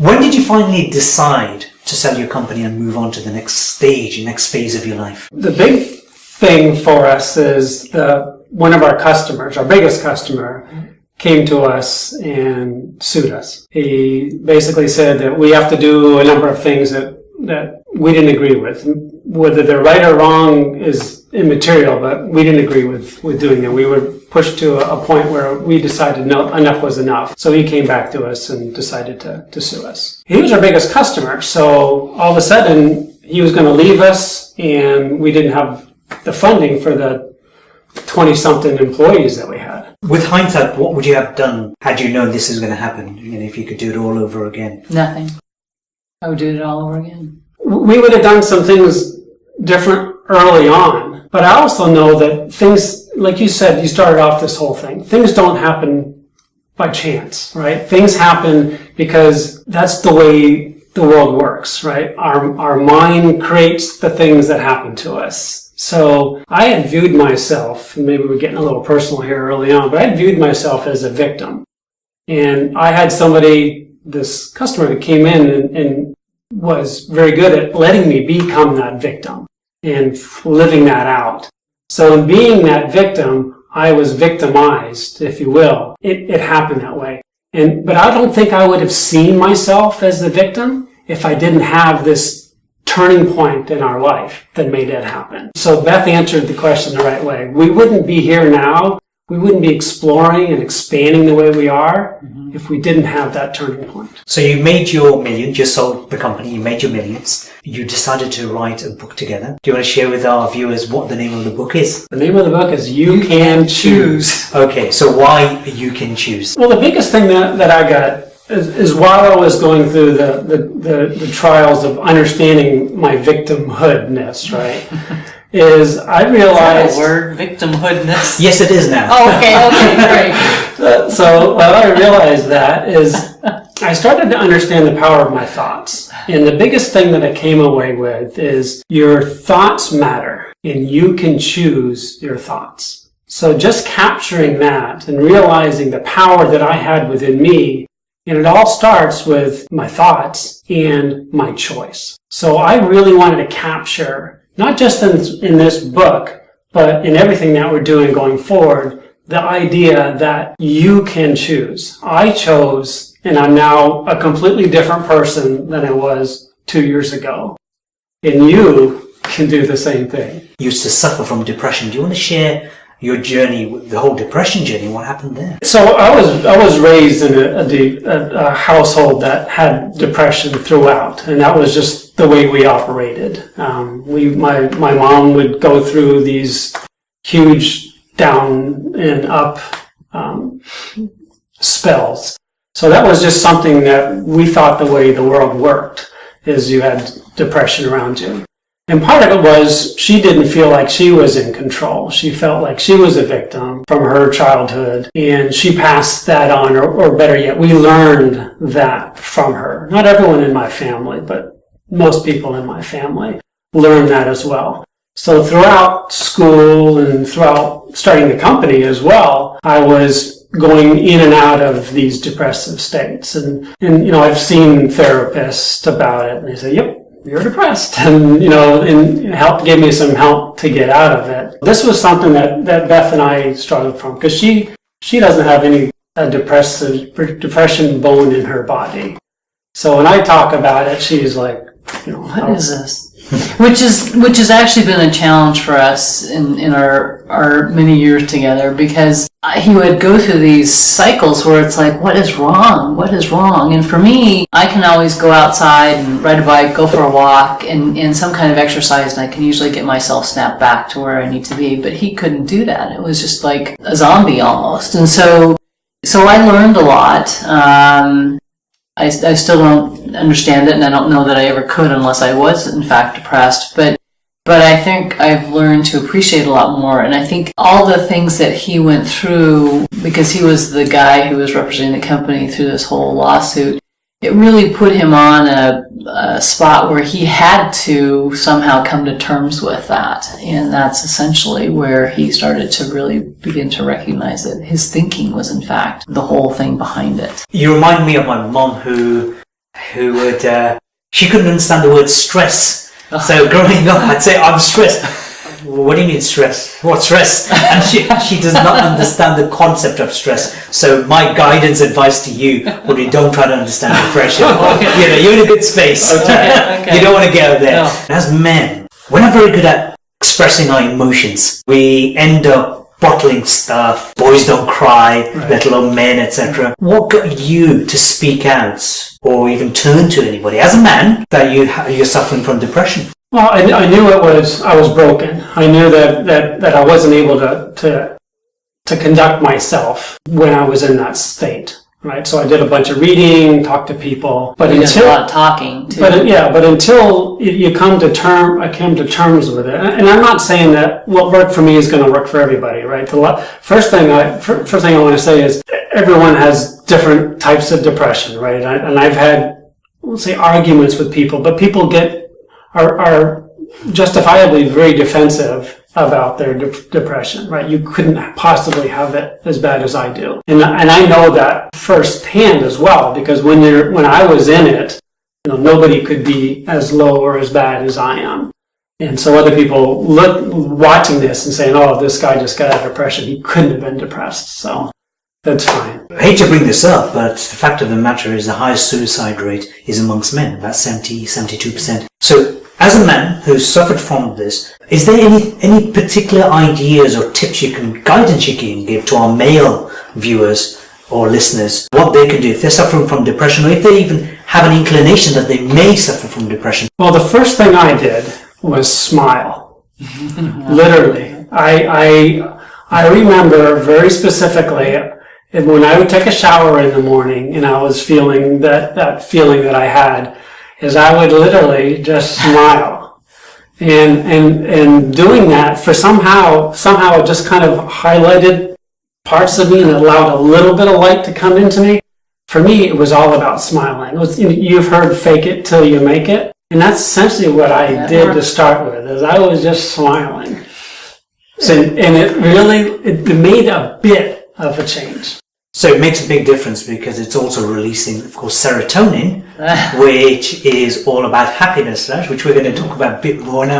When did you finally decide to sell your company and move on to the next stage, next phase of your life? The big thing for us is one of our customers, our biggest customer, came to us and sued us. He basically said that we have to do a number of things that we didn't agree with. Whether they're right or wrong is immaterial, but we didn't agree with doing that. We were pushed to a point where we decided no, enough was enough. So he came back to us and decided to sue us. He was our biggest customer, so all of a sudden he was going to leave us, and we didn't have the funding for the 20-something employees that we had. With hindsight, what would you have done had you known this was going to happen? If you could do it all over again? Nothing. I would do it all over again. We would have done some things different early on, but I also know that things, like you said, you started off this whole thing. Things don't happen by chance, right? Things happen because that's the way the world works, right? Our mind creates the things that happen to us. So I had viewed myself, and maybe we're getting a little personal here early on, but I had viewed myself as a victim. And I had this customer that came in and was very good at letting me become that victim and living that out. So in being that victim, I was victimized, if you will. It happened that way. But I don't think I would have seen myself as the victim if I didn't have this turning point in our life that made it happen. So Beth answered the question the right way. We wouldn't be here now. We wouldn't be exploring and expanding the way we are if we didn't have that turning point. So you made your millions, you sold the company, you made your millions. You decided to write a book together. Do you want to share with our viewers what the name of the book is? The name of the book is You Can Choose. Okay, so why You Can Choose? Well, the biggest thing that I got is while I was going through the trials of understanding my victimhoodness, right? is I realized... Is that a word, victimhoodness? Yes, it is now. Oh, okay, great. So what I realized that is I started to understand the power of my thoughts. And the biggest thing that I came away with is your thoughts matter, and you can choose your thoughts. So just capturing that and realizing the power that I had within me, and it all starts with my thoughts and my choice. So I really wanted to capture, not just in this book, but in everything that we're doing going forward, the idea that you can choose. I chose, and I'm now a completely different person than I was 2 years ago. And you can do the same thing. You used to suffer from depression. Do you want to share your journey, the whole depression journey? What happened there? So I was raised in a household that had depression throughout, and that was just the way we operated. My mom would go through these huge down and up spells. So that was just something that we thought the way the world worked, is you had depression around you. And part of it was she didn't feel like she was in control. She felt like she was a victim from her childhood, and she passed that on, or better yet, we learned that from her. Not everyone in my family, but most people in my family learned that as well. So throughout school and throughout starting the company as well, I was going in and out of these depressive states. And I've seen therapists about it, and they say, yep, you're depressed, and gave me some help to get out of it. This was something that Beth and I struggled from, because she doesn't have any depression bone in her body. So when I talk about it, she's like, what is this? Which has actually been a challenge for us in our many years together, because he would go through these cycles where it's like, what is wrong? What is wrong? And for me, I can always go outside and ride a bike, go for a walk, and some kind of exercise, and I can usually get myself snapped back to where I need to be. But he couldn't do that. It was just like a zombie almost. And so I learned a lot. I still don't understand it, and I don't know that I ever could unless I was, in fact, depressed. But I think I've learned to appreciate a lot more. And I think all the things that he went through, because he was the guy who was representing the company through this whole lawsuit, it really put him on a spot where he had to somehow come to terms with that. And that's essentially where he started to really begin to recognize that his thinking was, in fact, the whole thing behind it. You remind me of my mom, who who would, she couldn't understand the word stress. So growing up, I'd say, I'm stressed. What do you mean stress? What stress? And she does not understand the concept of stress. So my guidance advice to you would be don't try to understand depression. You know, you're in a good space. Okay. You don't want to go there. No. As men, we're not very good at expressing our emotions. We end up bottling stuff. Boys don't cry, let alone men, etc. What got you to speak out or even turn to anybody as a man that you're suffering from depression? Well, I knew I was broken. I knew that I wasn't able to conduct myself when I was in that state, right? So I did a bunch of reading, talked to people, but You did a lot of talking too. But until you I came to terms with it. And I'm not saying that what worked for me is going to work for everybody, right? First thing I want to say is everyone has different types of depression, right? And I've had, let's say, arguments with people, but people are justifiably very defensive about their depression, right? You couldn't possibly have it as bad as I do. And I know that firsthand as well, because when I was in it, you know, nobody could be as low or as bad as I am. And so other people watching this and saying, oh, this guy just got out of depression. He couldn't have been depressed. So that's fine. I hate to bring this up, but the fact of the matter is the highest suicide rate is amongst men, about 72%. So as a man who's suffered from this, is there any particular ideas or guidance you can give to our male viewers or listeners, what they can do if they're suffering from depression, or if they even have an inclination that they may suffer from depression? Well, the first thing I did was smile. Literally. I remember very specifically when I would take a shower in the morning and I was feeling that feeling that I had, is I would literally just smile. And doing that for somehow it just kind of highlighted parts of me and allowed a little bit of light to come into me. For me, it was all about smiling. You've heard fake it till you make it. And that's essentially what I did to start with, is I was just smiling. And it made a bit of a change. So it makes a big difference because it's also releasing, of course, serotonin, which is all about happiness, right? Which we're going to talk about a bit more now.